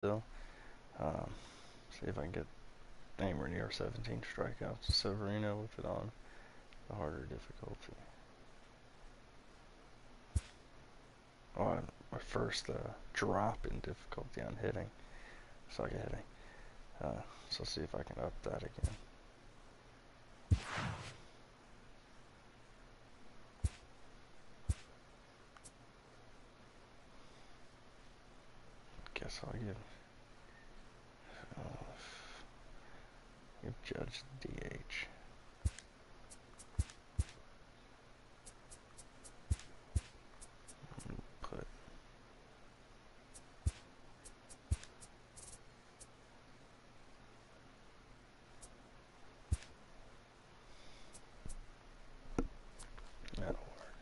still. Um, See if I can get anywhere near 17 strikeouts. Severino with it on the harder difficulty. Oh, my first drop in difficulty on hitting. Suck at hitting. So see if I can up that again. Guess I'll give Judge DH. Put that'll work.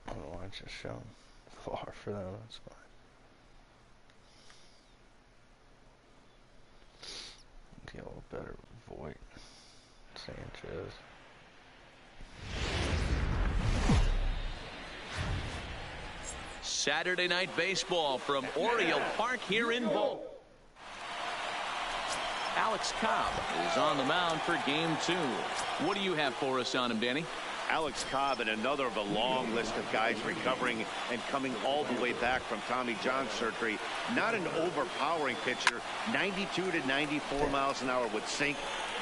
I don't know why it's just showing far for them. That's fine. Get a little better Voight. Sanchez. Saturday Night Baseball from Oriole Park here in Bowl. Alex Cobb is on the mound for game 2. What do you have for us on him, Danny? Alex Cobb and another of a long list of guys recovering and coming all the way back from Tommy John surgery. Not an overpowering pitcher. 92 to 94 miles an hour with sink.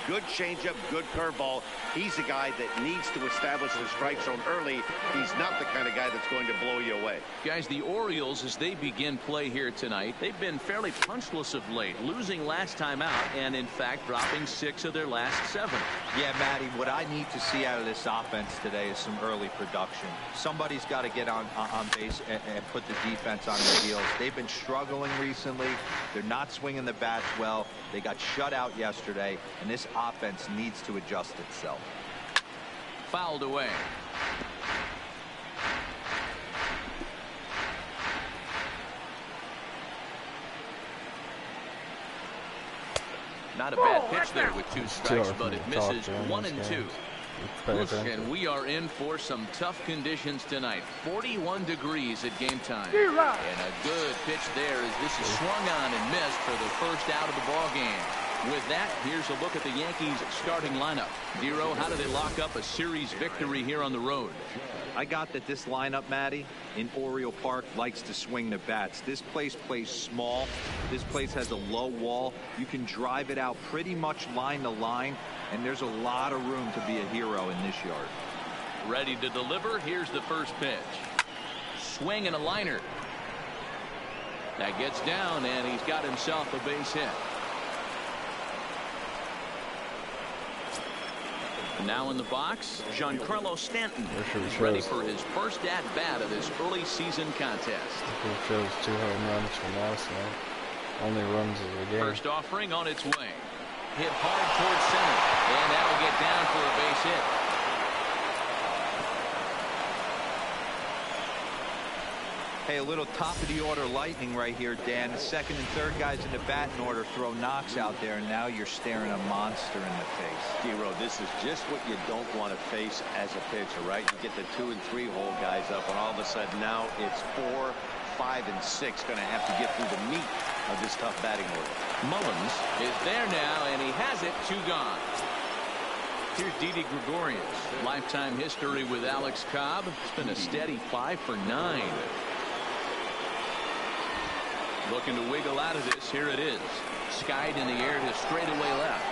Good changeup, good curveball. He's a guy that needs to establish the strike zone early. He's not the kind of guy that's going to blow you away. Guys, the Orioles, as they begin play here tonight, they've been fairly punchless of late, losing last time out and, in fact, dropping 6 of their last 7. Yeah, Matty, what I need to see out of this offense today is some early production. Somebody's got to get on base and put the defense on their heels. They've been struggling recently. They're not swinging the bats well. They got shut out yesterday, and this offense needs to adjust itself. Fouled away. Not a bad pitch there with 2 strikes, but it misses 1 and 2. And we are in for some tough conditions tonight. 41 degrees at game time. And a good pitch there as this is swung on and missed for the first out of the ball game. With that, here's a look at the Yankees starting lineup. Dero, how do they lock up a series victory here on the road? I got that this lineup, Matty, in Oriole Park likes to swing the bats. This place plays small. This place has a low wall. You can drive it out pretty much line to line, and there's a lot of room to be a hero in this yard. Ready to deliver. Here's the first pitch. Swing and a liner. That gets down, and he's got himself a base hit. Now in the box, Giancarlo Stanton is ready for his first at-bat of this early season contest. It shows 2 home runs from last night. Only runs of the game. First offering on its way. Hit hard towards center, and that'll get down for a base hit. Hey, a little top-of-the-order lightning right here, Dan. The second and third guys in the batting order throw knocks out there, and now you're staring a monster in the face. Dero, this is just what you don't want to face as a pitcher, right? You get the 2 and 3 hole guys up, and all of a sudden now it's 4, 5, and 6 going to have to get through the meat of this tough batting order. Mullins is there now, and he has it. 2 gone. Here's Didi Gregorius. Lifetime history with Alex Cobb. It's been a steady 5 for 9. Looking to wiggle out of this. Here it is. Skied in the air to straightaway left.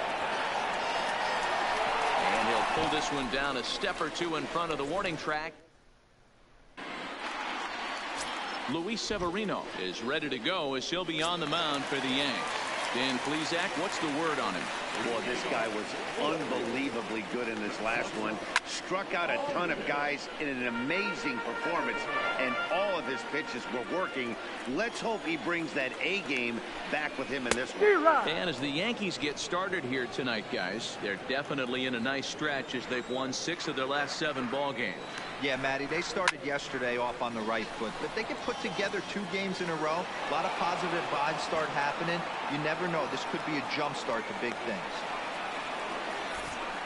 And he'll pull this one down a step or 2 in front of the warning track. Luis Severino is ready to go as he'll be on the mound for the Yanks. Dan Plesac, what's the word on him? Well, this guy was unbelievably good in this last one. Struck out a ton of guys in an amazing performance, and all of his pitches were working. Let's hope he brings that A game back with him in this one. And as the Yankees get started here tonight, guys, they're definitely in a nice stretch as they've won 6 of their last 7 ball games. Yeah, Matty, they started yesterday off on the right foot, but they can put together 2 games in a row. A lot of positive vibes start happening. You never know. This could be a jump start to big things.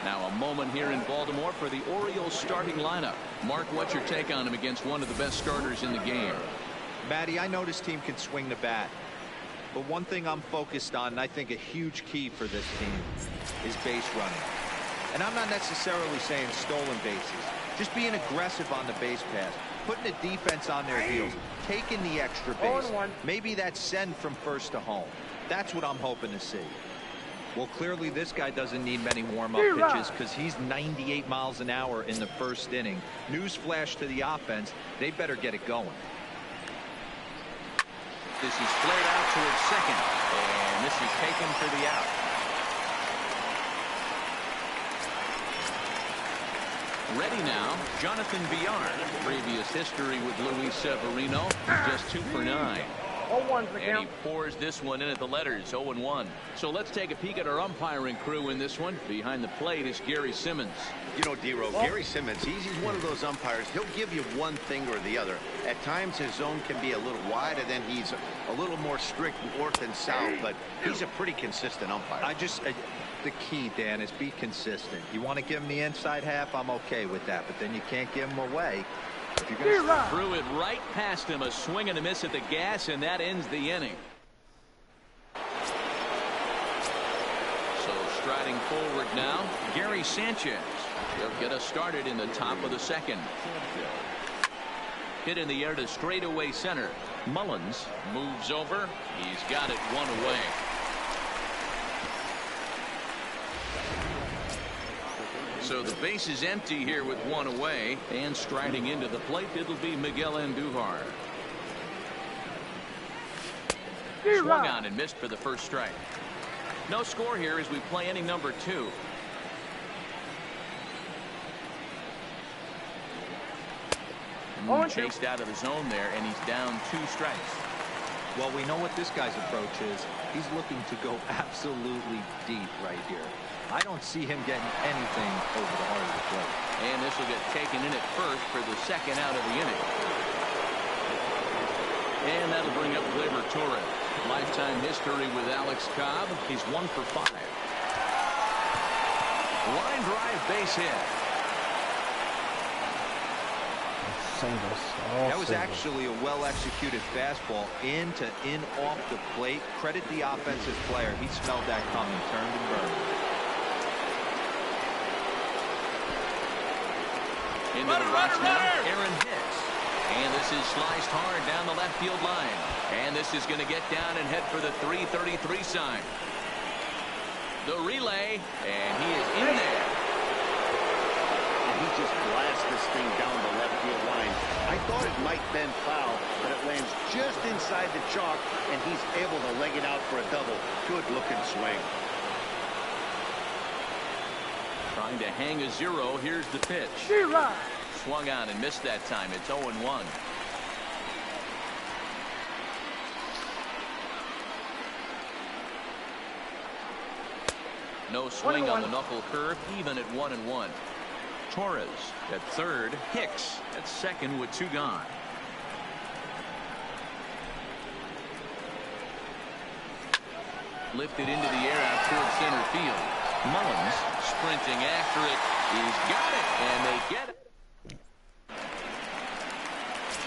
Now a moment here in Baltimore for the Orioles starting lineup. Mark, what's your take on him against one of the best starters in the game? Matty, I know this team can swing the bat. But one thing I'm focused on, and I think a huge key for this team, is base running. And I'm not necessarily saying stolen bases. Just being aggressive on the base pass, putting the defense on their heels, taking the extra base. Maybe that's send from first to home. That's what I'm hoping to see. Well, clearly this guy doesn't need many warm-up pitches because he's 98 miles an hour in the first inning. Newsflash to the offense, they better get it going. This is flared out towards second, and this is taken for the out. Ready now, Jonathan Villar. Previous history with Luis Severino, just 2 for 9. And he pours this one in at the letters, 0-1. So let's take a peek at our umpiring crew in this one. Behind the plate is Gary Simmons. You know, D-Row, Gary Simmons, he's one of those umpires. He'll give you one thing or the other. At times his zone can be a little wide, and then he's a little more strict north and south, but he's a pretty consistent umpire. The key, Dan, is be consistent. You want to give him the inside half, I'm okay with that, but then you can't give him away. Threw it right past him, a swing and a miss at the gas, and that ends the inning. So striding forward now, Gary Sanchez. He'll get us started in the top of the second. Hit in the air to straightaway center. Mullins moves over. He's got it 1 away. So the base is empty here with 1 away, and striding into the plate, it'll be Miguel Andujar. Swung on and missed for the first strike. No score here as we play inning number 2. Chased out of the zone there, and he's down 2 strikes. Well, we know what this guy's approach is. He's looking to go absolutely deep right here. I don't see him getting anything over the heart of the plate. And this will get taken in at first for the second out of the inning. And that'll bring up Gleyber Torres. Lifetime history with Alex Cobb. He's 1 for 5. Line drive base hit. That was actually a well-executed fastball in off the plate. Credit the offensive player. He smelled that coming, turned and burned. Into the box now, Aaron Hicks. And this is sliced hard down the left field line. And this is going to get down and head for the 333 sign. The relay, and he is in there. And he just blasts this thing down the left field line. I thought it might bend foul, but it lands just inside the chalk, and he's able to leg it out for a double. Good looking swing. Trying to hang a 0. Here's the pitch. Swung on and missed that time. It's 0-1. No swing on the knuckle curve, even at 1-1. Torres at third. Hicks at second with 2 gone. Lifted into the air out towards center field. Mullins sprinting after it. He's got it, and they get it.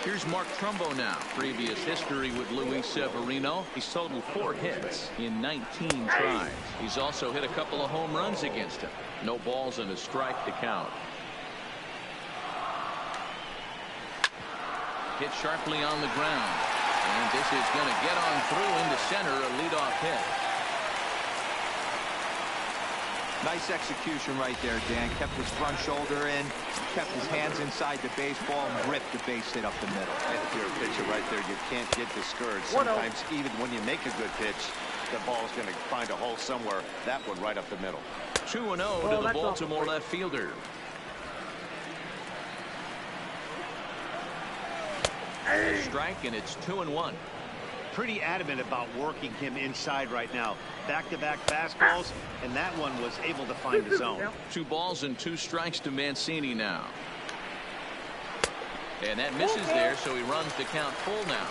Here's Mark Trumbo now. Previous history with Luis Severino. He's totaled 4 hits in 19 tries. He's also hit a couple of home runs against him. No balls and a strike to count. Hit sharply on the ground. And this is going to get on through into center, a leadoff hit. Nice execution right there, Dan. Kept his front shoulder in, kept his hands inside the baseball, and ripped the base hit up the middle. If you're a pitcher right there, you can't get discouraged. Sometimes even when you make a good pitch, the ball's going to find a hole somewhere. That one right up the middle. 2-0 to the Baltimore left fielder. A strike, and it's 2-1. Pretty adamant about working him inside right now. Back-to-back fastballs, and that one was able to find the zone. 2 balls and 2 strikes to Mancini now. And that misses there, so he runs the count full now.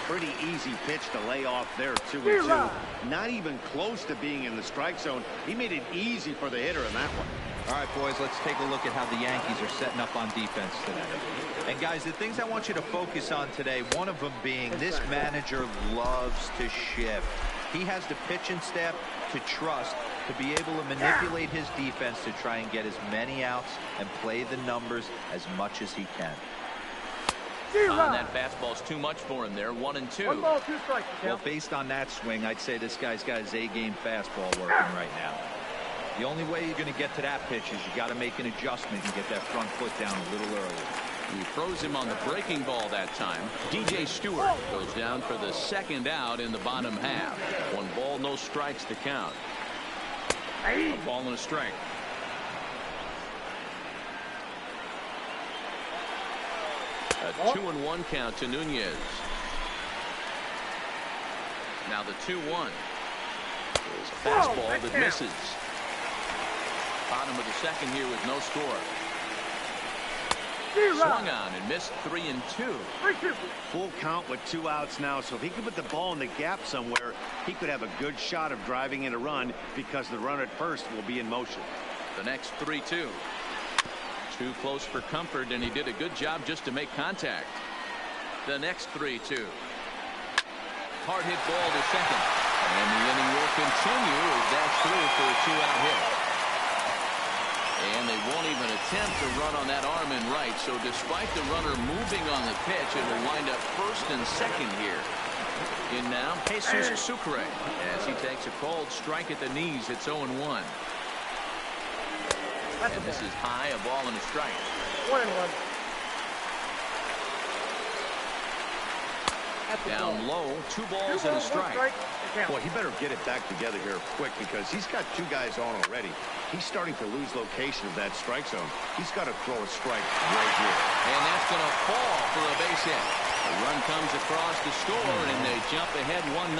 Pretty easy pitch to lay off there, 2-2. Not even close to being in the strike zone. He made it easy for the hitter in that one. All right, boys, let's take a look at how the Yankees are setting up on defense today. And, guys, the things I want you to focus on today, one of them being this manager loves to shift. He has the pitching staff to trust to be able to manipulate his defense to try and get as many outs and play the numbers as much as he can. That fastball's too much for him there. 1-2. 1 ball, 2 strikes. Well, based on that swing, I'd say this guy's got his A-game fastball working right now. The only way you're going to get to that pitch is you got to make an adjustment and get that front foot down a little earlier. He throws him on the breaking ball that time. DJ Stewart goes down for the 2nd out in the bottom half. 1 ball, no strikes to count. A ball and a strike. A 2-1 count to Nunez. Now the 2-1 is a fastball that misses. Bottom of the 2nd here with no score. Swung on and missed. 3-2. Full count with 2 outs now, so if he could put the ball in the gap somewhere, he could have a good shot of driving in a run because the runner at first will be in motion. The next 3-2. Too close for comfort, and he did a good job just to make contact. The next 3-2. Hard hit ball to second, and the inning will continue as that's through for a 2-out hit. And they won't even attempt to run on that arm in right, so despite the runner moving on the pitch, it will wind up 1st and 2nd here. In now, Jesus Sucre as he takes a cold strike at the knees. It's 0-1. And this is high, a ball and a strike. 1-1. Down low, 2 balls and a strike. Boy, he better get it back together here quick because he's got 2 guys on already. He's starting to lose location of that strike zone. He's got to throw a strike right here. And that's going to fall for a base hit. A run comes across the score, and they jump ahead 1-0.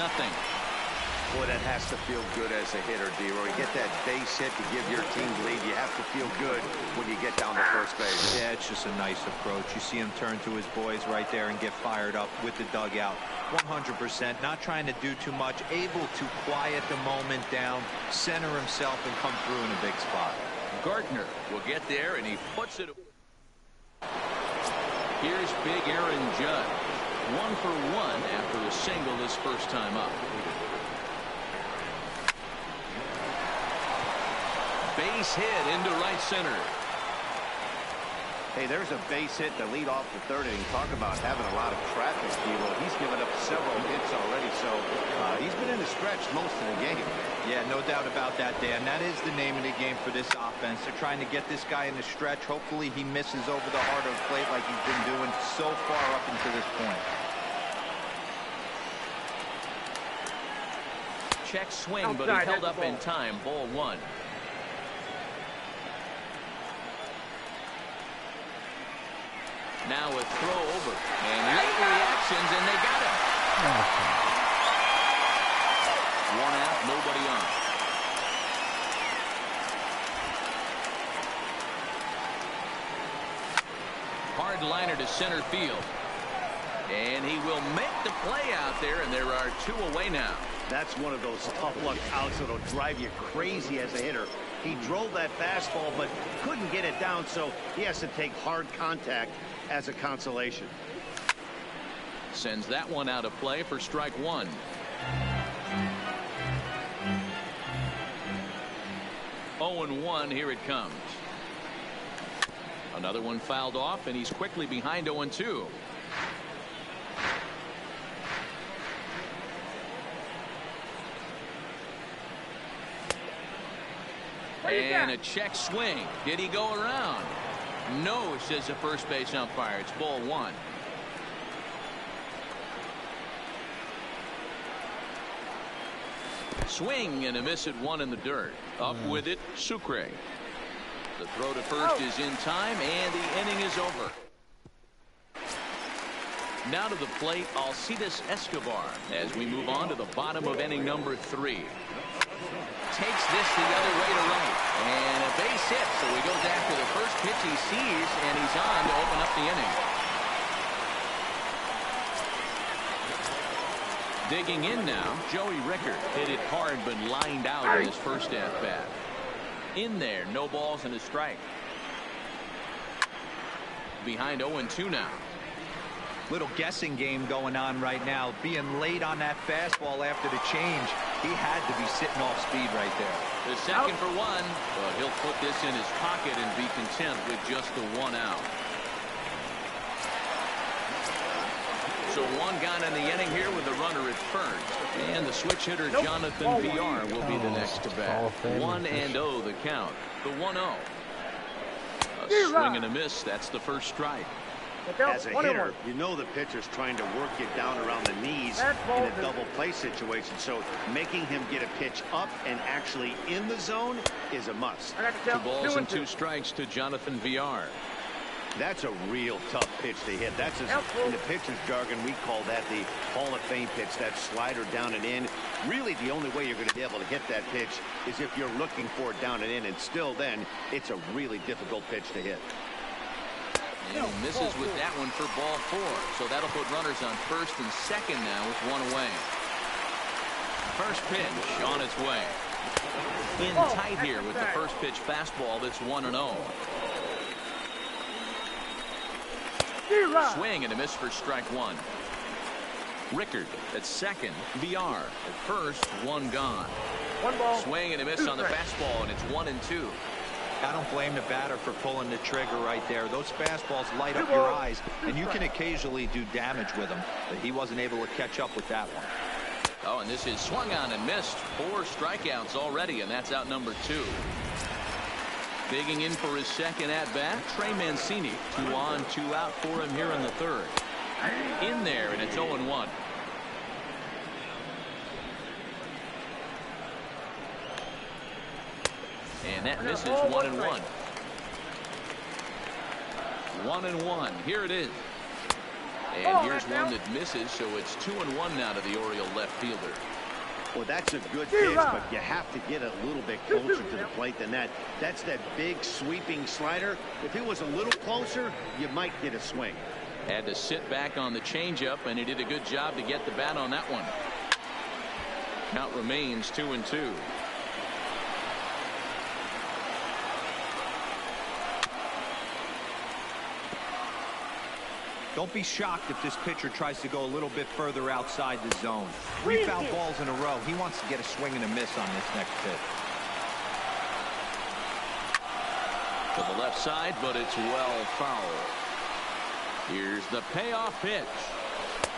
Boy, that has to feel good as a hitter, D-Roy. You get that base hit to give your team the lead. You have to feel good when you get down to first base. Yeah, it's just a nice approach. You see him turn to his boys right there and get fired up with the dugout. 100%, not trying to do too much, able to quiet the moment down, center himself, and come through in a big spot. Gardner will get there, and he puts it. Here's big Aaron Judge. 1 for 1 after a single his first time up. Base hit into right center. Hey, there's a base hit to lead off the 3rd inning. Talk about having a lot of traffic, D-Roy. He's given up several hits already, so he's been in the stretch most of the game. Yeah, no doubt about that, Dan. That is the name of the game for this offense. They're trying to get this guy in the stretch. Hopefully he misses over the heart of the plate like he's been doing so far up until this point. Check swing, but he held up in time. Ball 1. Now a throw over, and late reactions, and they got him. 1 out, nobody on. Hard liner to center field, and he will make the play out there, and there are 2 away now. That's one of those tough luck outs that'll drive you crazy as a hitter. He drove that fastball, but couldn't get it down, so he has to take hard contact as a consolation. Sends that one out of play for strike 1. Oh and 1, here it comes. Another one fouled off, and he's quickly behind 0 and 2. And a check swing. Did he go around? No, says the first base umpire. It's ball 1. Swing and a miss at one in the dirt. Up with it, Sucre. The throw to first is in time, and the inning is over. Now to the plate, Alcides Escobar as we move on to the bottom of inning number 3. Takes this the other way to right, and a base hit, so he goes after the first pitch he sees, and he's on to open up the inning. Digging in now, Joey Rickard hit it hard but lined out in his first at bat. In there, no balls and a strike. Behind 0-2 now. Little guessing game going on right now. Being late on that fastball after the change. He had to be sitting off speed right there. The second for one, but he'll put this in his pocket and be content with just the 1 out. So 1 gone in the inning here with the runner at first. And the switch hitter Jonathan Villar will be the next to bat. 1-0 the count. The 1-0. A swing and a miss. That's the first strike. As a hitter, you know the pitcher's trying to work you down around the knees in a double play situation. So making him get a pitch up and actually in the zone is a must. 2 balls and 2 strikes to Jonathan Villar. That's a real tough pitch to hit. That's in the pitcher's jargon, we call that the Hall of Fame pitch, that slider down and in. Really, the only way you're going to be able to hit that pitch is if you're looking for it down and in, and still then, it's a really difficult pitch to hit. And he misses with that one for ball 4. So that'll put runners on first and second now with 1 away. First pitch on its way. In tight here with the first pitch fastball that's 1-0. Swing and a miss for strike 1. Rickard at second. Villar at first. 1 gone. 1 ball. Swing and a miss on the fastball, and it's 1-2. I don't blame the batter for pulling the trigger right there. Those fastballs light up your eyes, and you can occasionally do damage with them. But he wasn't able to catch up with that one. Oh, and this is swung on and missed. 4 strikeouts already, and that's out number 2. Digging in for his second at-bat, Trey Mancini. 2 on, 2 out for him here in the third. In there, and it's 0-1. And that misses 1-1. 1-1. Here it is. And here's one that misses, so it's 2-1 now to the Oriole left fielder. Well, that's a good pitch, but you have to get a little bit closer to the plate than that. That's that big sweeping slider. If it was a little closer, you might get a swing. Had to sit back on the changeup, and he did a good job to get the bat on that one. Count remains 2-2. Don't be shocked if this pitcher tries to go a little bit further outside the zone. 3 foul balls in a row. He wants to get a swing and a miss on this next pitch. To the left side, but it's well foul. Here's the payoff pitch.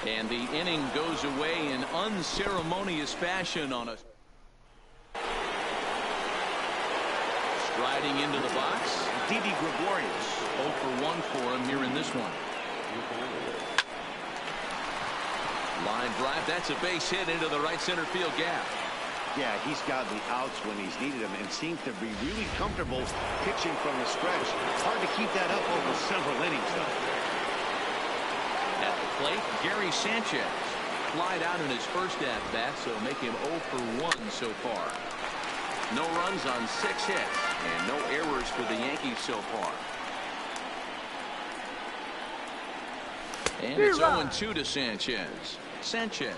And the inning goes away in unceremonious fashion on a striding into the box. Didi Gregorius. 0 for 1 for him here in this one. Line drive. That's a base hit into the right center field gap. Yeah, he's got the outs when he's needed them and seems to be really comfortable pitching from the stretch. Hard to keep that up over several innings, though. At the plate, Gary Sanchez. Flied out in his first at-bat, so make him 0 for 1 so far. No runs on 6 hits, and no errors for the Yankees so far. And it's 0-2 to Sanchez. Sanchez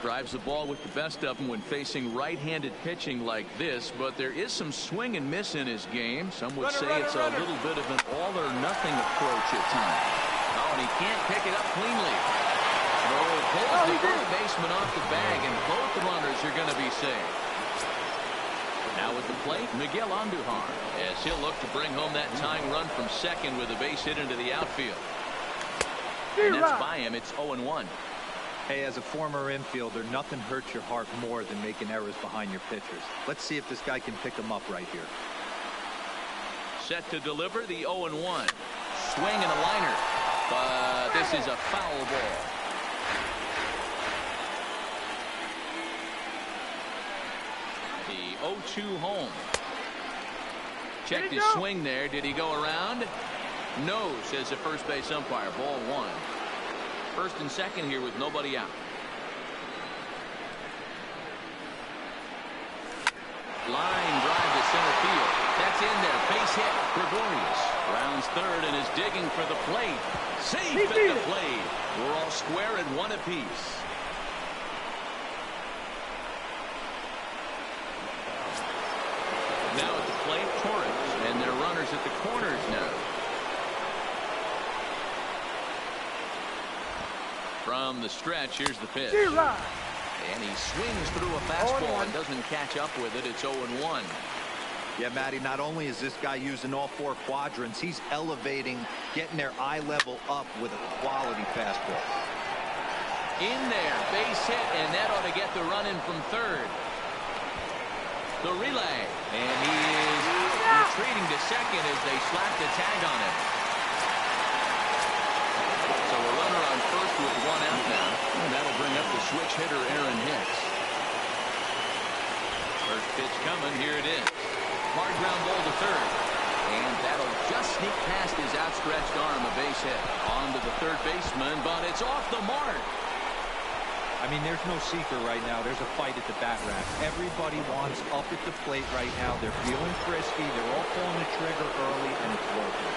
drives the ball with the best of them when facing right-handed pitching like this, but there is some swing and miss in his game. Some would say it's a little bit of an all-or-nothing approach at times. Oh, and he can't pick it up cleanly. Pulls the third baseman off the bag, and both runners are going to be safe. Now at the plate, Miguel Andujar, as he'll look to bring home that tying run from second with a base hit into the outfield. And that's by him. It's 0-1. Hey, as a former infielder, nothing hurts your heart more than making errors behind your pitchers. Let's see if this guy can pick them up right here. Set to deliver the 0-1. Swing and a liner. But this is a foul ball. 0-2 home. Checked his swing there. Did he go around? No, says the first base umpire. Ball one. First and second here with nobody out. Line drive to center field. That's in there. Base hit. Gregorius rounds third and is digging for the plate. Safe at the plate. We're all square at one apiece. Now at the plate, Torres, and their runners at the corners now. From the stretch, here's the pitch. And he swings through a fastball and doesn't catch up with it. It's 0-1. Yeah, Matty, not only is this guy using all four quadrants, he's elevating, getting their eye level up with a quality fastball. In there, base hit, and that ought to get the run in from third. The relay, and he is retreating to second as they slap the tag on him. So a runner on first with one out now, and that'll bring up the switch hitter Aaron Hicks. First pitch coming, here it is. Hard ground ball to third, and that'll just sneak past his outstretched arm, a base hit. On to the third baseman, but it's off the mark. I mean, there's no secret right now. There's a fight at the bat rack. Everybody wants up at the plate right now. They're feeling frisky. They're all pulling the trigger early, and it's working.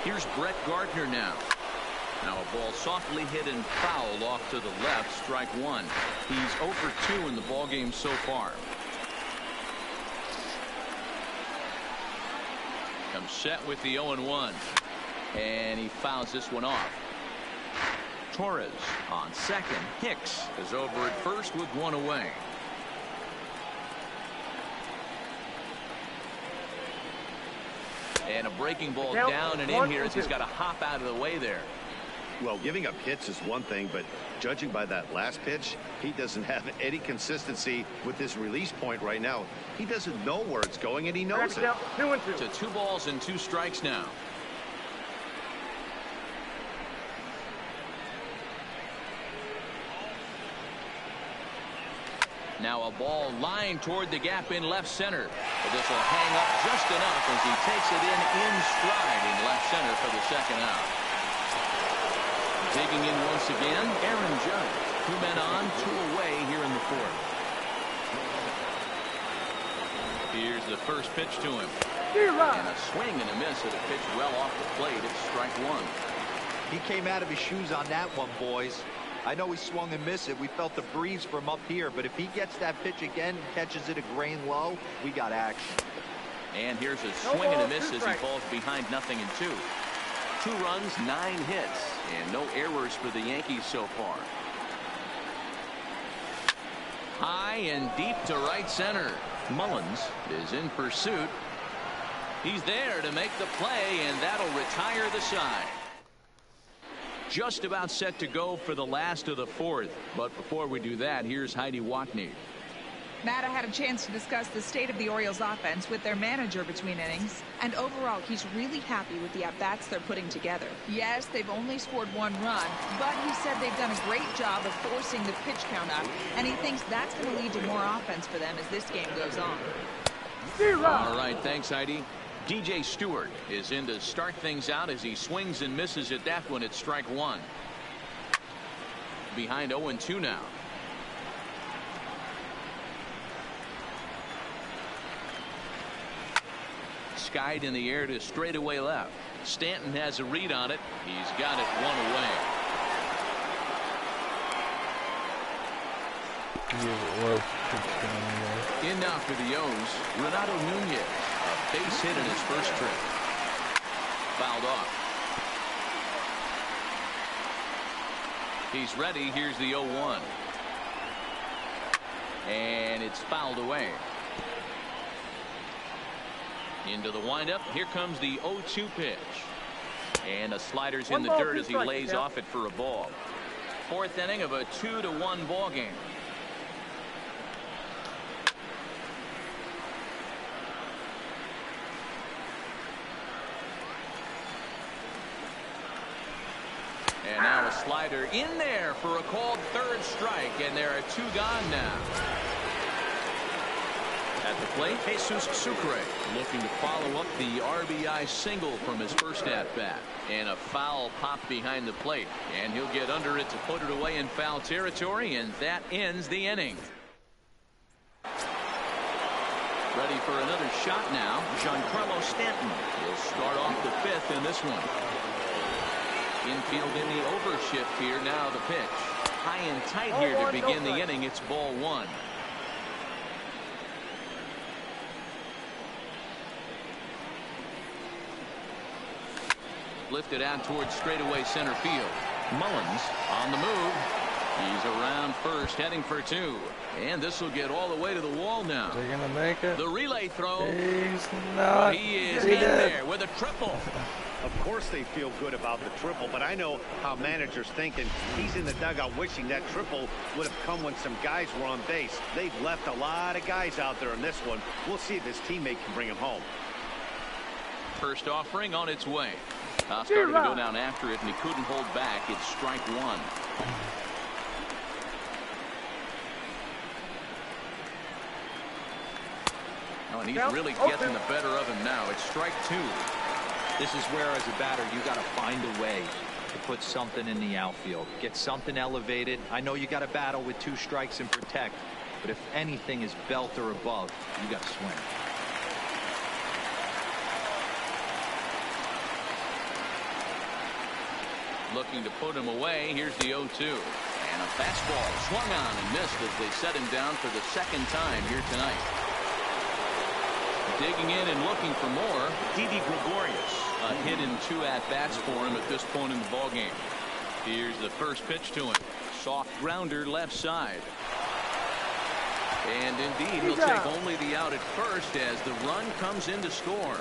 Here's Brett Gardner now. Now a ball softly hit and fouled off to the left. Strike one. He's 0 for 2 in the ballgame so far. Comes set with the 0-1. And he fouls this one off. Torres on second. Hicks is over at first with one away. And a breaking ball down and in here as he's got to hop out of the way there. Well, giving up hits is one thing, but judging by that last pitch, he doesn't have any consistency with his release point right now. He doesn't know where it's going, and he knows it. To 2 balls and 2 strikes now. Now a ball lined toward the gap in left center. But this will hang up just enough as he takes it in stride in left center for the second out. Digging in once again, Aaron Judge. 2 men on, 2 away here in the fourth. Here's the first pitch to him. And a swing and a miss at a pitch well off the plate. It's strike one. He came out of his shoes on that one, boys. I know he swung and missed it. We felt the breeze from up here, but if he gets that pitch again and catches it a grain low, we got action. And here's a swing and a miss as he falls behind 0-2. 2 runs, 9 hits, and no errors for the Yankees so far. High and deep to right center. Mullins is in pursuit. He's there to make the play, and that'll retire the side. Just about set to go for the last of the fourth. But before we do that, here's Heidi Watney. Matt, I had a chance to discuss the state of the Orioles offense with their manager between innings, and overall he's really happy with the at-bats they're putting together. Yes, they've only scored 1 run, but he said they've done a great job of forcing the pitch count up, and he thinks that's going to lead to more offense for them as this game goes on. All right, thanks, Heidi. DJ Stewart is in to start things out as he swings and misses at that one. It's strike one. Behind 0-2 now. Skied in the air to straightaway left. Stanton has a read on it. He's got it 1 away. In now for the O's, Renato Nunez. A base hit in his first trip. Fouled off. He's ready. Here's the 0-1. And it's fouled away. Into the windup. Here comes the 0-2 pitch. And a slider's in the dirt as he lays off it for a ball. 4th inning of a 2-1 ball game. And now Now a slider in there for a called third strike, and there are 2 gone now. At the plate, Jesus Sucre looking to follow up the RBI single from his first at-bat. And a foul pop behind the plate. And he'll get under it to put it away in foul territory, and that ends the inning. Ready for another shot now, Giancarlo Stanton. He'll start off the 5th in this one. Infield in the overshift here. Now the pitch. High and tight here to begin the inning. It's ball 1. Lifted out towards straightaway center field. Mullins on the move. He's around first, heading for 2. And this will get all the way to the wall now. Is he gonna make it? The relay throw. He's not. He is in there with a triple. Of course they feel good about the triple, but I know how managers think, and he's in the dugout wishing that triple would have come when some guys were on base. They've left a lot of guys out there in this one. We'll see if his teammate can bring him home. First offering on its way. Started to go down after it, and he couldn't hold back. It's strike 1. Oh, and he's really getting the better of him now. It's strike 2. This is where, as a batter, you got to find a way to put something in the outfield. Get something elevated. I know you got to battle with 2 strikes and protect, but if anything is belt or above, you got to swing. Looking to put him away. Here's the 0-2. And a fastball swung on and missed as they set him down for the 2nd time here tonight. Digging in and looking for more. Didi Gregorius. A hit in 2 at-bats for him at this point in the ballgame. Here's the first pitch to him. Soft grounder left side. And indeed, he'll take only the out at first as the run comes in to score.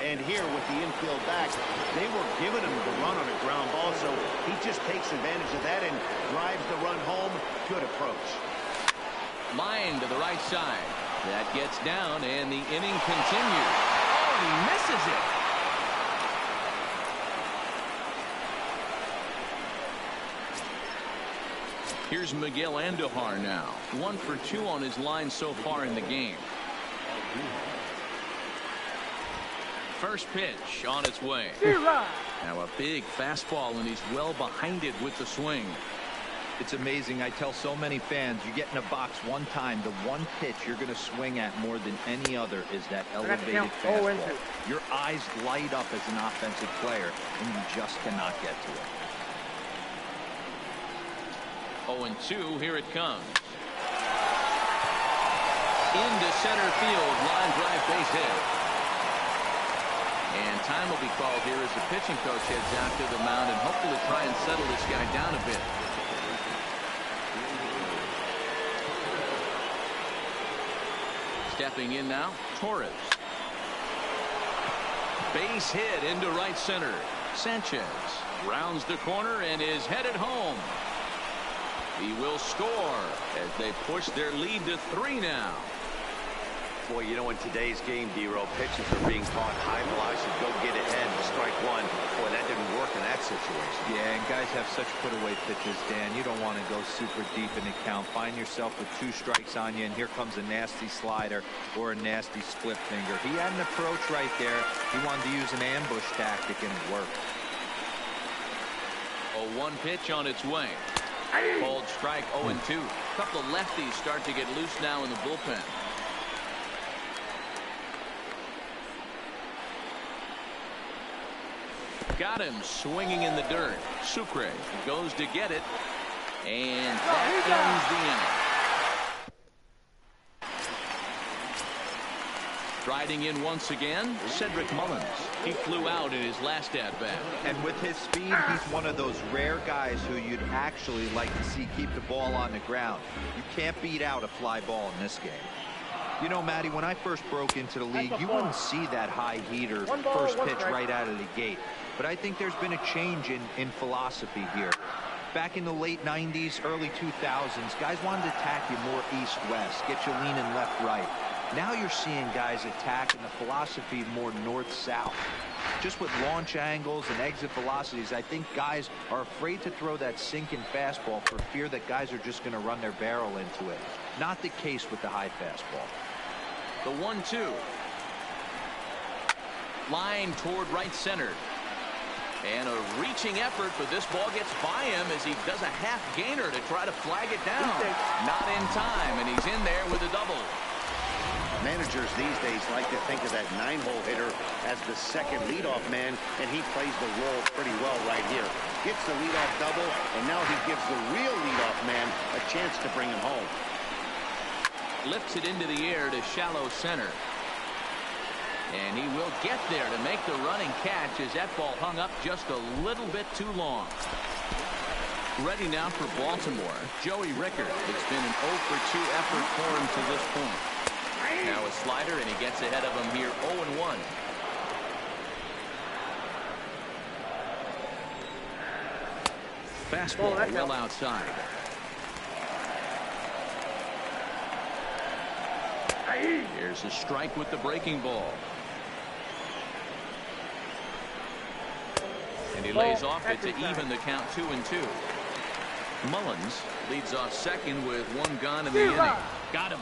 And here with the infield back, they were giving him the run on a ground ball, so he just takes advantage of that and drives the run home. Good approach. Line to the right side. That gets down, and the inning continues. Oh, he misses it. Here's Miguel Andujar now. 1 for 2 on his line so far in the game. First pitch on its way. Now a big fastball, and he's well behind it with the swing. It's amazing. I tell so many fans, you get in a box one time, the one pitch you're going to swing at more than any other is that elevated fastball. Your eyes light up as an offensive player, and you just cannot get to it. 0-2, here it comes. Into center field, line drive, base hit. And time will be called here as the pitching coach heads out to the mound and hopefully try and settle this guy down a bit. Stepping in now, Torres. Base hit into right center. Sanchez rounds the corner and is headed home. He will score as they push their lead to 3 now. Boy, you know, in today's game, D-Row, pitchers are being taught high velocity, go get ahead, strike 1. Boy, that didn't work in that situation. Yeah, and guys have such put-away pitches, Dan. You don't want to go super deep in the count. Find yourself with 2 strikes on you, and here comes a nasty slider or a nasty split finger. He had an approach right there. He wanted to use an ambush tactic, and it worked. A 1 pitch on its way. Called strike 0-2. A couple of lefties start to get loose now in the bullpen. Got him swinging in the dirt. Sucre goes to get it, and that ends the inning. Riding in once again, Cedric Mullins. He flew out in his last at-bat. And with his speed, he's one of those rare guys who you'd actually like to see keep the ball on the ground. You can't beat out a fly ball in this game. You know, Matty, when I first broke into the league, you wouldn't see that high heater first pitch right out of the gate. But I think there's been a change in philosophy here. Back in the late 90s, early 2000s, guys wanted to attack you more east-west, get you leaning left-right. Now you're seeing guys attack in the philosophy more north-south. Just with launch angles and exit velocities, I think guys are afraid to throw that sinking fastball for fear that guys are just going to run their barrel into it. Not the case with the high fastball. The 1-2. Line toward right center. And a reaching effort, but this ball gets by him as he does a half gainer to try to flag it down. Not in time, and he's in there with a double. Managers these days like to think of that 9-hole hitter as the second leadoff man, and he plays the role pretty well right here. Gets the leadoff double, and now he gives the real leadoff man a chance to bring him home. Lifts it into the air to shallow center. And he will get there to make the running catch as that ball hung up just a little bit too long. Ready now for Baltimore, Joey Rickard. It's been an 0 for 2 effort for him to this point. Now a slider, and he gets ahead of him here 0-1. Fastball well outside. Here's a strike with the breaking ball. And he lays off it to even the count 2-2. Mullins leads off second with 1 gone in the inning. Got him.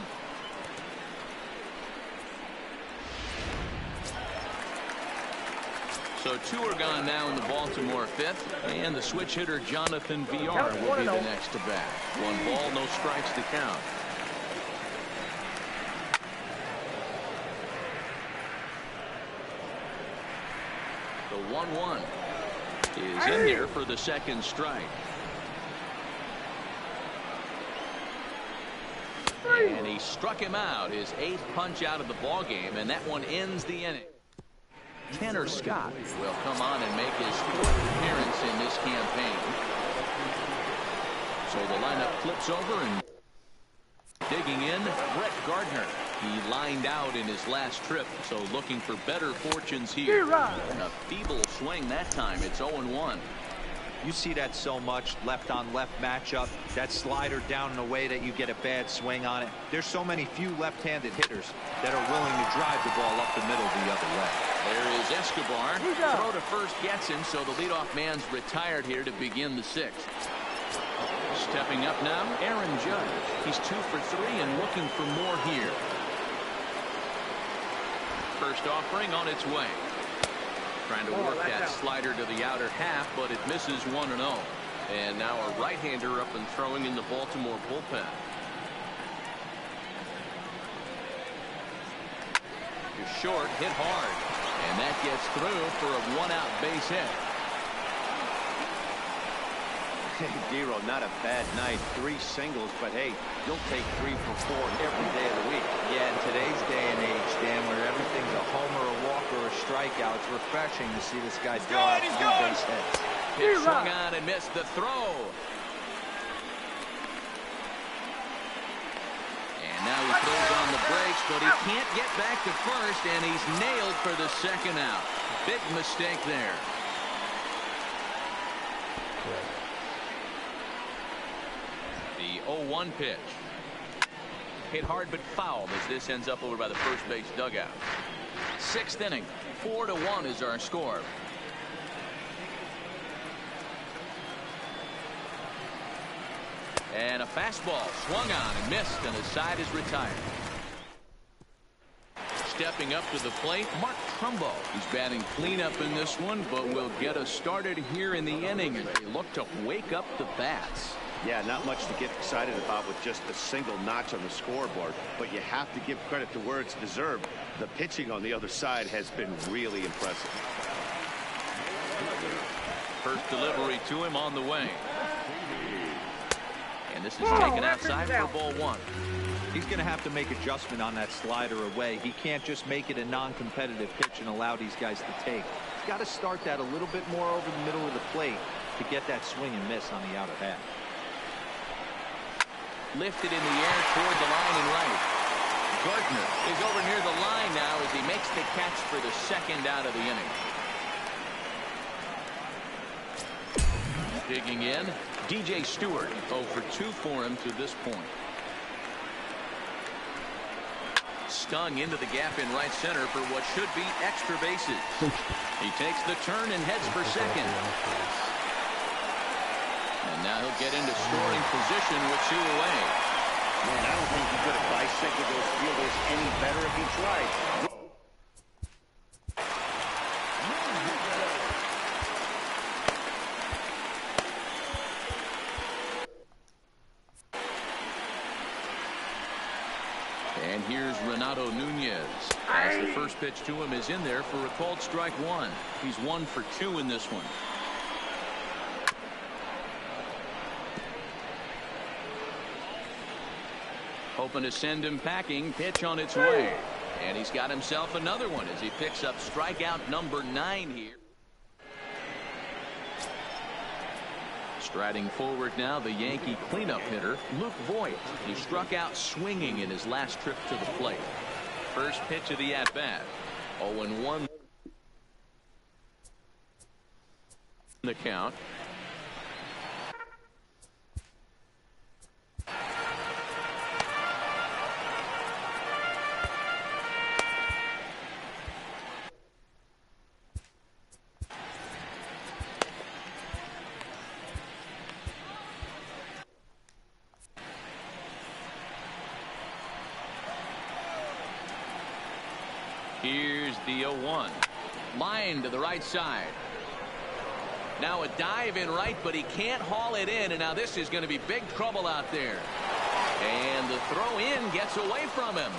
So 2 are gone now in the Baltimore 5th, and the switch hitter Jonathan Villar will be the next to bat. 1 ball, no strikes to count. The 1-1 is in there for the second strike. And he struck him out, his 8th punch out of the ball game, and that one ends the inning. Tanner Scott will come on and make his 4th appearance in this campaign. So the lineup flips over, and digging in, Brett Gardner. He lined out in his last trip, so looking for better fortunes here. A feeble swing that time. It's 0-1. You see that so much, left on left matchup, that slider down in a way that you get a bad swing on it. There's so many few left-handed hitters that are willing to drive the ball up the middle the other way. There is Escobar. Throw to first gets him, so the leadoff man's retired here to begin the 6th. Stepping up now, Aaron Judge. He's 2 for 3 and looking for more here. First offering on its way. Trying to work that slider to the outer half, but it misses 1-0. And now a right-hander up and throwing in the Baltimore bullpen. You're short, hit hard. And that gets through for a 1-out base hit. Hey, Dero, not a bad night. 3 singles, but hey, you'll take 3 for 4 every day of the week. Yeah, in today's day and age, Dan, where everything's a homer, a walk, or a strikeout, it's refreshing to see this guy throw out 3 base hits. Pitch swung on and missed the throw. And now he throws on the brakes, but he can't get back to first, and he's nailed for the 2nd out. Big mistake there. The 0-1 pitch. Hit hard but fouled as this ends up over by the first base dugout. 6th inning. 4-1 is our score. And a fastball swung on and missed, and the side is retired. Stepping up to the plate, Mark Trumbo. He's batting cleanup in this one, but will get us started here in the inning as they look to wake up the bats. Yeah, not much to get excited about with just a single notch on the scoreboard, but you have to give credit to where it's deserved. The pitching on the other side has been really impressive. First delivery to him on the way. And this is taken outside for ball 1. He's going to have to make adjustment on that slider away. He can't just make it a non-competitive pitch and allow these guys to take. He's got to start that a little bit more over the middle of the plate to get that swing and miss on the outer half. Lifted in the air toward the line and right. Gardner is over near the line now as he makes the catch for the 2nd out of the inning. Digging in, DJ Stewart. 0 for 2 for him to this point. stung into the gap in right center for what should be extra bases. He takes the turn and heads for second. And now he'll get into scoring position with 2 away. Man, I don't think he could have bisected those fielders any better if he tried. And here's Renato Nunez. As the first pitch to him is in there for a called strike 1. He's 1 for 2 in this one. Hoping to send him packing. Pitch on its way. And he's got himself another one as he picks up strikeout number 9 here. Striding forward now, the Yankee cleanup hitter, Luke Voit. He struck out swinging in his last trip to the plate. First pitch of the at-bat. 0-1 the count. Here's the 0-1. Line to the right side. Now a dive in right, but he can't haul it in, and now this is going to be big trouble out there. And the throw in gets away from him.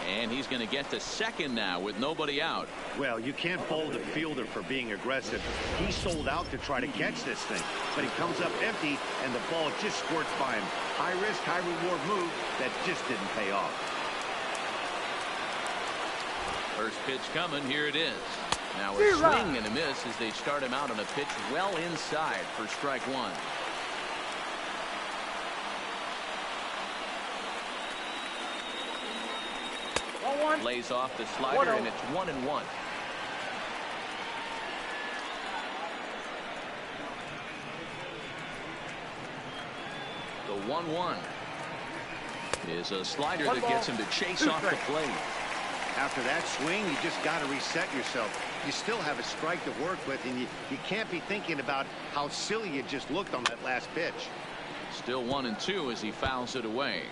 And he's going to get to second now with nobody out. Well, you can't fault the fielder for being aggressive. He sold out to try to catch this thing, but he comes up empty, and the ball just squirts by him. High risk, high reward move that just didn't pay off. First pitch coming. Here it is. Now a swing and a miss as they start him out on a pitch well inside for strike 1. Lays off the slider, and it's 1-1. The 1-1 is a slider that gets him to chase off the plate. After that swing, you just got to reset yourself. You still have a strike to work with, and you can't be thinking about how silly you just looked on that last pitch. Still 1-2 as he fouls it away.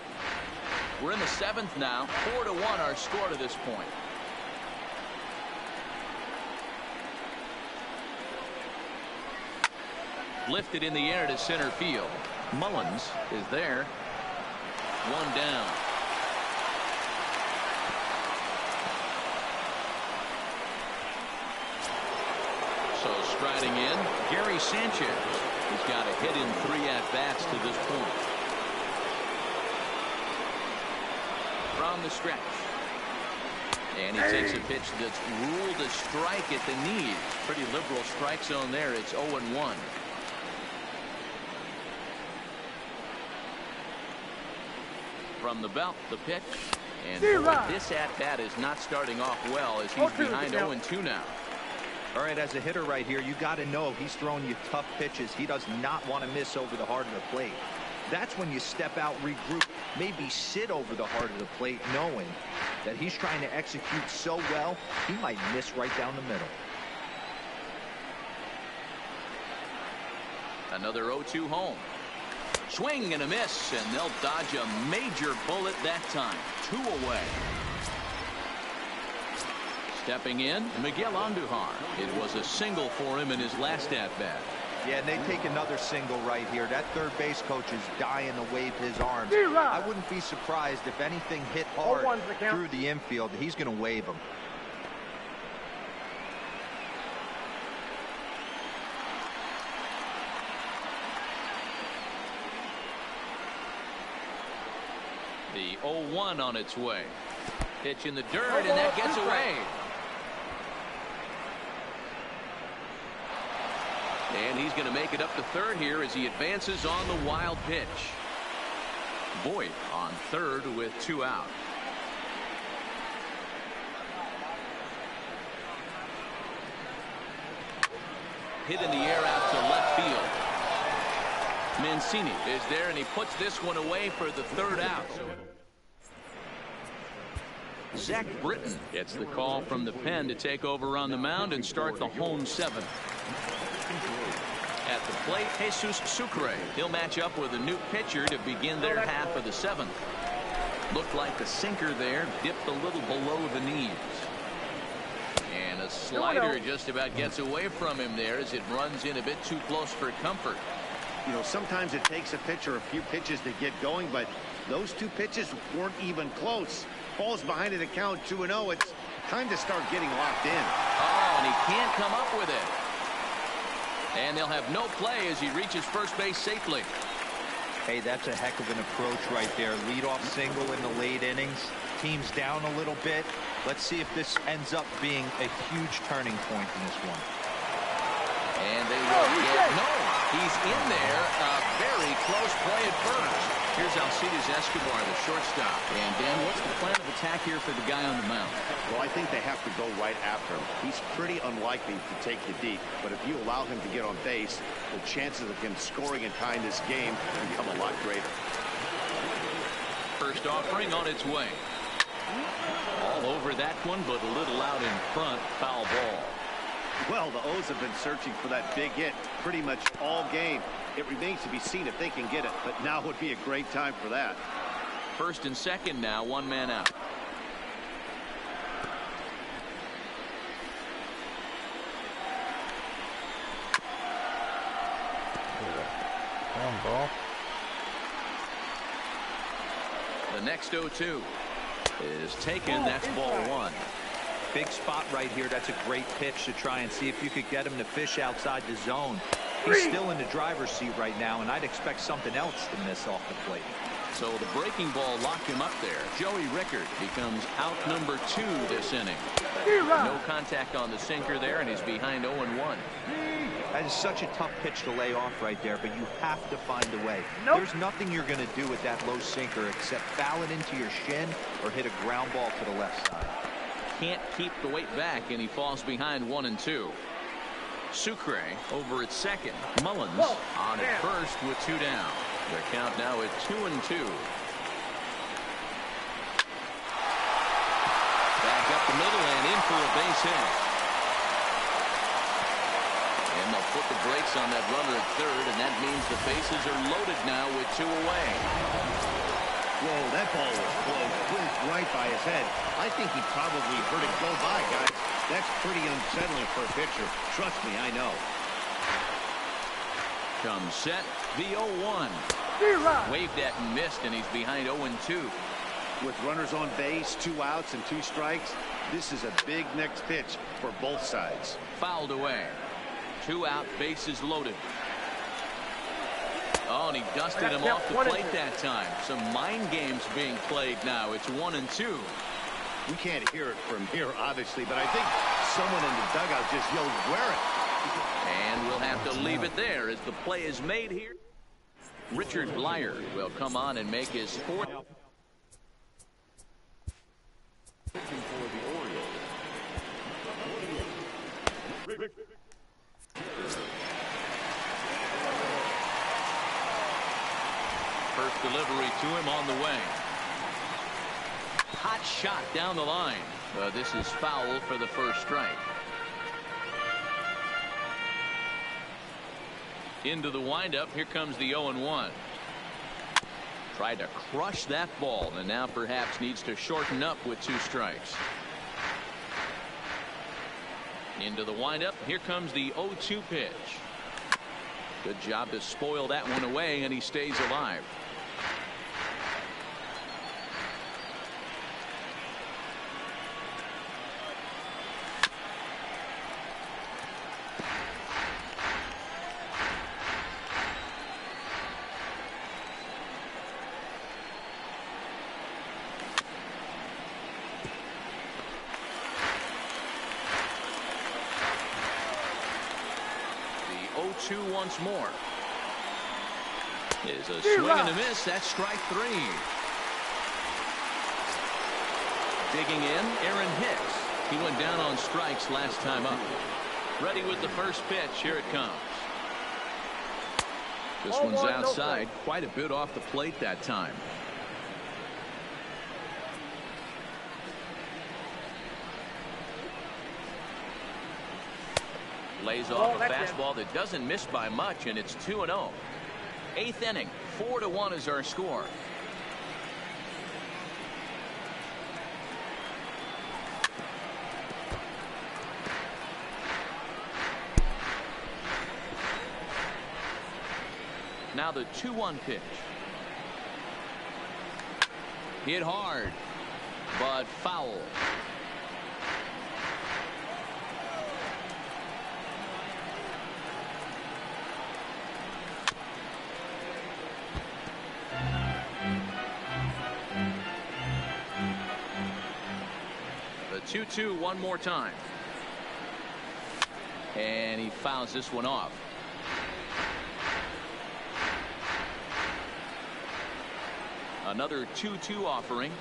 We're in the 7th now. 4-1 our score to this point. Lifted in the air to center field. Mullins is there. 1 down. So striding in, Gary Sanchez. He's got a hit in 3 at-bats to this point. From the stretch. And he takes a pitch that's ruled a strike at the knees. Pretty liberal strike zone there. It's 0-1. From the belt, the pitch. And this at-bat is not starting off well as he's behind 0-2 now. All right, as a hitter right here, you got to know he's throwing you tough pitches. He does not want to miss over the heart of the plate. That's when you step out, regroup, maybe sit over the heart of the plate, knowing that he's trying to execute so well, he might miss right down the middle. Another 0-2 home. Swing and a miss, and they'll dodge a major bullet that time. 2 away. Stepping in, Miguel Andujar. It was a single for him in his last at-bat. Yeah, and they take another single right here. That third base coach is dying to wave his arms. I wouldn't be surprised if anything hit hard through the infield. He's going to wave them. The 0-1 on its way. Pitch in the dirt, and that gets away. And he's going to make it up to third here as he advances on the wild pitch. Voit on third with 2 out. Hit in the air out to left field. Mancini is there, and he puts this one away for the 3rd out. Zach Britton gets the call from the pen to take over on the mound and start the home 7th. At the plate, Jesus Sucre. He'll match up with a new pitcher to begin their half of the 7th. Looked like the sinker there dipped a little below the knees. And a slider just about gets away from him there as it runs in a bit too close for comfort. You know, sometimes it takes a pitcher a few pitches to get going, but those 2 pitches weren't even close. Falls behind in the count 2-0. It's time to start getting locked in. Oh, and he can't come up with it. And they'll have no play as he reaches first base safely. Hey, that's a heck of an approach right there. Leadoff single in the late innings. Team's down a little bit. Let's see if this ends up being a huge turning point in this one. And they will get no. He's in there. A very close play at first. Here's Alcides Escobar, the shortstop. And Dan, what's the plan of attack here for the guy on the mound? Well, I think they have to go right after him. He's pretty unlikely to take you deep, but if you allow him to get on base, the chances of him scoring and tying this game become a lot greater. First offering on its way. All over that one, but a little out in front. Foul ball. Well, the O's have been searching for that big hit pretty much all game. It remains to be seen if they can get it, but now would be a great time for that. First and second now, 1 man out. Down ball. The next 0-2 is taken. That's ball 1. Big spot right here. That's a great pitch to try and see if you could get him to fish outside the zone. He's still in the driver's seat right now, and I'd expect something else to miss off the plate. So the breaking ball locked him up there. Joey Rickard becomes out number 2 this inning. No contact on the sinker there, and he's behind 0-1. That is such a tough pitch to lay off right there, but you have to find a way. There's nothing you're going to do with that low sinker except foul it into your shin or hit a ground ball to the left side. Can't keep the weight back, and he falls behind 1-2. Sucre over at second. Mullins on at first with 2 down. Their count now at 2-2. Back up the middle and in for a base hit. And they'll put the brakes on that runner at third, and that means the bases are loaded now with 2 away. Whoa, that ball was close. Went right by his head. I think he probably heard it go by, guys. That's pretty unsettling for a pitcher. Trust me, I know. Comes set, the 0-1. Waved at and missed, and he's behind 0-2. With runners on base, 2 outs and 2 strikes, this is a big next pitch for both sides. Fouled away. 2 out, bases loaded. Oh, and he dusted him off the plate that time. Some mind games being played now. It's 1-2. We can't hear it from here, obviously, but I think someone in the dugout just yelled, "Wear it." And we'll have to leave it there as the play is made here. Richard Blyer will come on and make his 4th. For the Orioles. First delivery to him on the way. Hot shot down the line. This is foul for the first strike. Into the windup. Here comes the 0-1. Tried to crush that ball, and now perhaps needs to shorten up with 2 strikes. Into the windup. Here comes the 0-2 pitch. Good job to spoil that one away, and he stays alive. The 0-2 once more. Is a swing and a miss. That's strike 3. Digging in, Aaron Hicks. He went down on strikes last time up. Ready with the first pitch. Here it comes. This one's outside. Quite a bit off the plate that time. Lays off a fastball that doesn't miss by much, and it's 2-0. Eighth inning, 4-1 is our score. Now the 2-1 pitch. Hit hard, but foul. The 2-2 one more time. And he fouls this one off. Another 2-2 offering.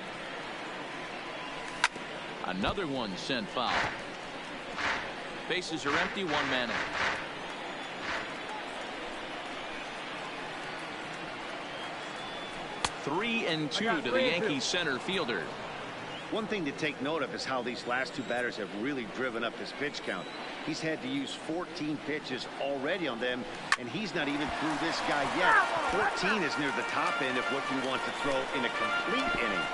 Another one sent foul. Bases are empty, one man out. Three and two to the Yankees center fielder. One thing to take note of is how these last two batters have really driven up his pitch count. He's had to use 14 pitches already on them, and he's not even through this guy yet. 14 is near the top end of what you want to throw in a complete inning.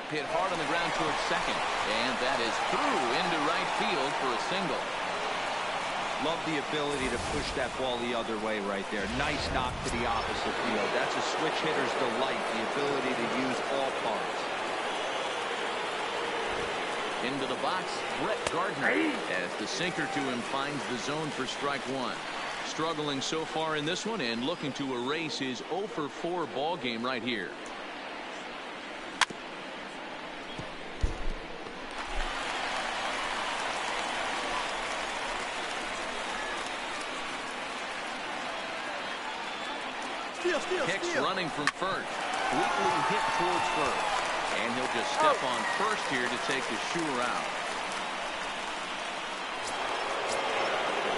Hit hard on the ground towards second, and that is through into right field for a single. Love the ability to push that ball the other way right there. Nice knock to the opposite field. That's a switch hitter's delight, the ability to use all parts. Into the box, Brett Gardner, as the sinker to him finds the zone for strike one. Struggling so far in this one and looking to erase his 0 for 4 ball game right here. Hicks running from first. Weakly hit towards first. And he'll just step on first here to take the sure out.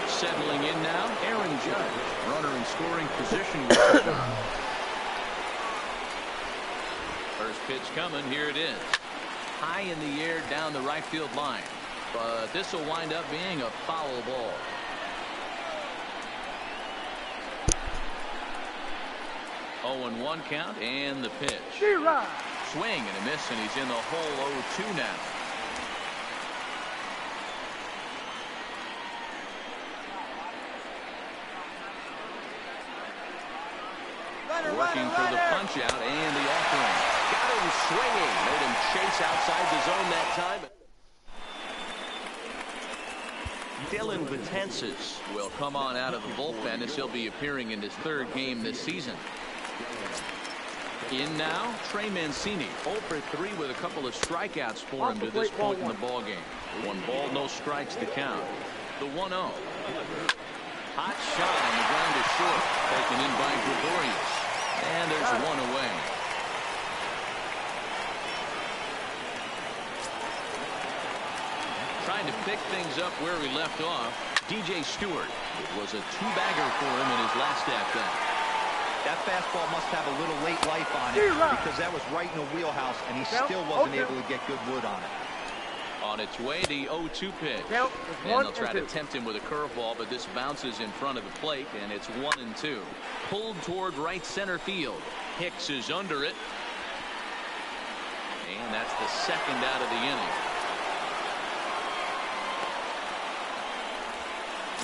Settling in now, Aaron Judge. Runner in scoring position with the shot. First pitch coming. Here it is. High in the air down the right field line. But this will wind up being a foul ball. 0-1 count and the pitch. Swing and a miss, and he's in the hole 0-2 now. Working for the punch out and the offering. Got him swinging. Made him chase outside the zone that time. Dylan Betances will come on out of the bullpen as he'll be appearing in his third game this season. In now, Trey Mancini, 0 for 3 with a couple of strikeouts for him to this point in the ball game. 1 ball, no strikes to count. The 1-0. Hot shot on the ground to short, taken in by Gregorius, and there's one away. Trying to pick things up where we left off. DJ Stewart. It was a 2-bagger for him in his last at-bat. That fastball must have a little late life on it because that was right in the wheelhouse, and he still wasn't able to get good wood on it. On its way, the 0-2 pitch. And they'll try to tempt him with a curveball, but this bounces in front of the plate, and it's 1-2. Pulled toward right center field. Hicks is under it. And that's the second out of the inning.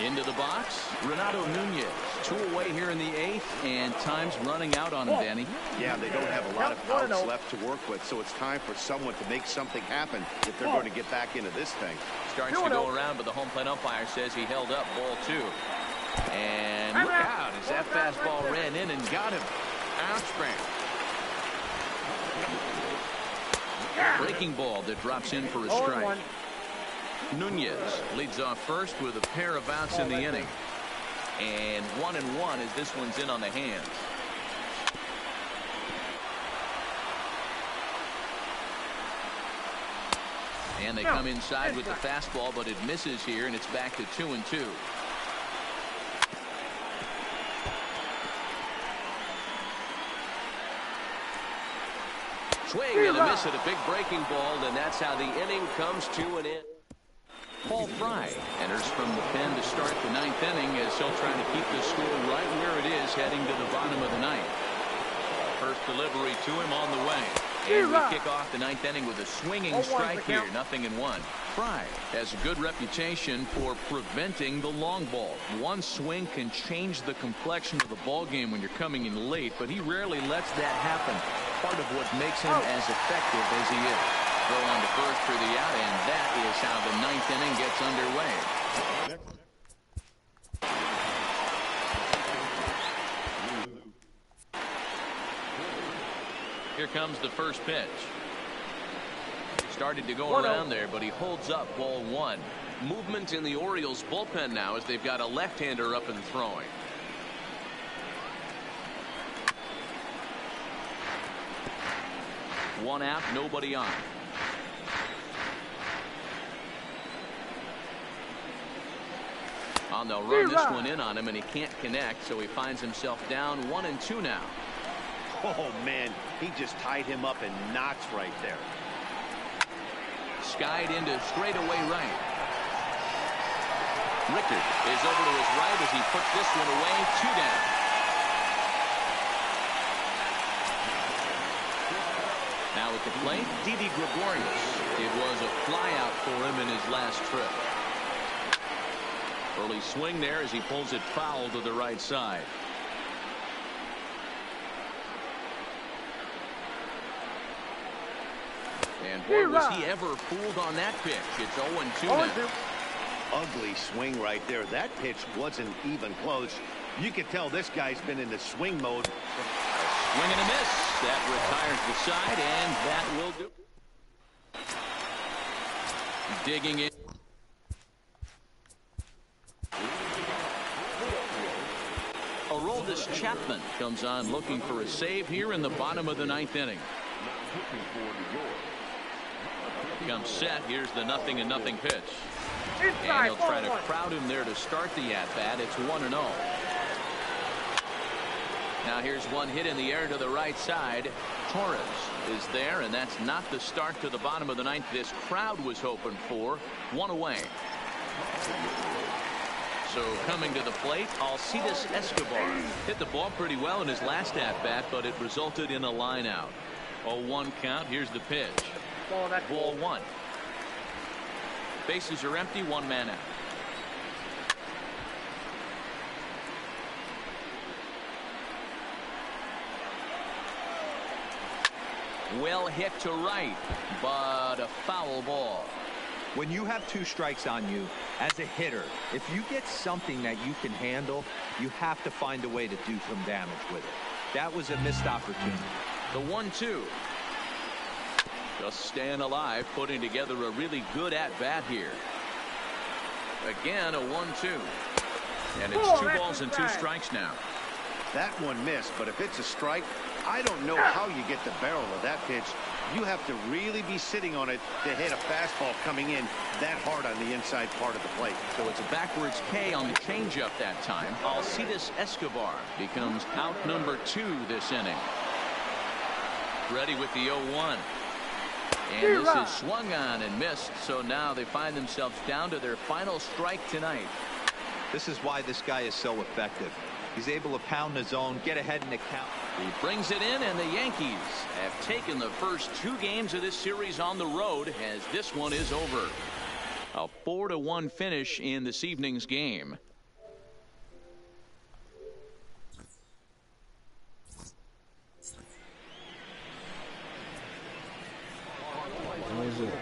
Into the box, Renato Nunez. 2 away here in the 8th, and time's running out on him, Danny. Yeah, they don't have a lot of outs left to work with, so it's time for someone to make something happen if they're going to get back into this thing. Starts to go around, but the home plate umpire says he held up ball 2. And look out as that fastball ran in and got him. Outspan. Breaking ball that drops in for a strike. Nunez leads off first with a pair of outs in the inning. And 1-1 as this one's in on the hands. And they come inside with the fastball, but it misses here, and it's back to 2-2. Swing and a miss at a big breaking ball, and that's how the inning comes to an end. Paul Fry enters from the pen to start the ninth inning as he'll try to keep the score right where it is heading to the bottom of the ninth. First delivery to him on the way. And we kick off the ninth inning with a swinging strike here, 0-1. Fry has a good reputation for preventing the long ball. One swing can change the complexion of the ball game when you're coming in late, but he rarely lets that happen. Part of what makes him as effective as he is. Throw on to first for the out, and that is how the ninth inning gets underway. Here comes the first pitch. Started to go around there, but he holds up ball one. Movement in the Orioles bullpen now as they've got a left-hander up and throwing. One out, nobody on. They'll run this one in on him, and he can't connect, so he finds himself down 1-2 now. Oh, man, he just tied him up in knots right there. Skied into straightaway right. Rickard is over to his right as he puts this one away. 2 down. Now at the plate, Didi Gregorius. It was a flyout for him in his last trip. Early swing there as he pulls it foul to the right side. And boy, was he ever fooled on that pitch. It's 0-2 now. Ugly swing right there. That pitch wasn't even close. You could tell this guy's been in the swing mode. Swing and a miss. That retires the side, and that will do. Digging in. Aroldis Chapman comes on looking for a save here in the bottom of the ninth inning. Comes set. Here's the 0-0 pitch. And he'll try to crowd him there to start the at-bat. It's 1-0. Now here's one hit in the air to the right side. Torres is there, and that's not the start to the bottom of the ninth this crowd was hoping for. 1 away. So coming to the plate, Alcides Escobar hit the ball pretty well in his last at-bat, but it resulted in a line out. 0-1 count. Here's the pitch. Ball 1. Bases are empty, 1 man out. Well hit to right, but a foul ball. When you have 2 strikes on you as a hitter, if you get something that you can handle, you have to find a way to do some damage with it. That was a missed opportunity. The 1-2. Just staying alive, putting together a really good at-bat here. Again, a 1-2. And it's 2 balls and 2 strikes now. That one missed, but if it's a strike, I don't know how you get the barrel of that pitch. You have to really be sitting on it to hit a fastball coming in that hard on the inside part of the plate. So it's a backwards K on the changeup that time. Alcides Escobar becomes out number 2 this inning. Ready with the 0-1. And this is swung on and missed, so now they find themselves down to their final strike tonight. This is why this guy is so effective. He's able to pound the zone, get ahead in the count. He brings it in, and the Yankees have taken the first 2 games of this series on the road as this one is over. A 4-1 finish in this evening's game. What is it?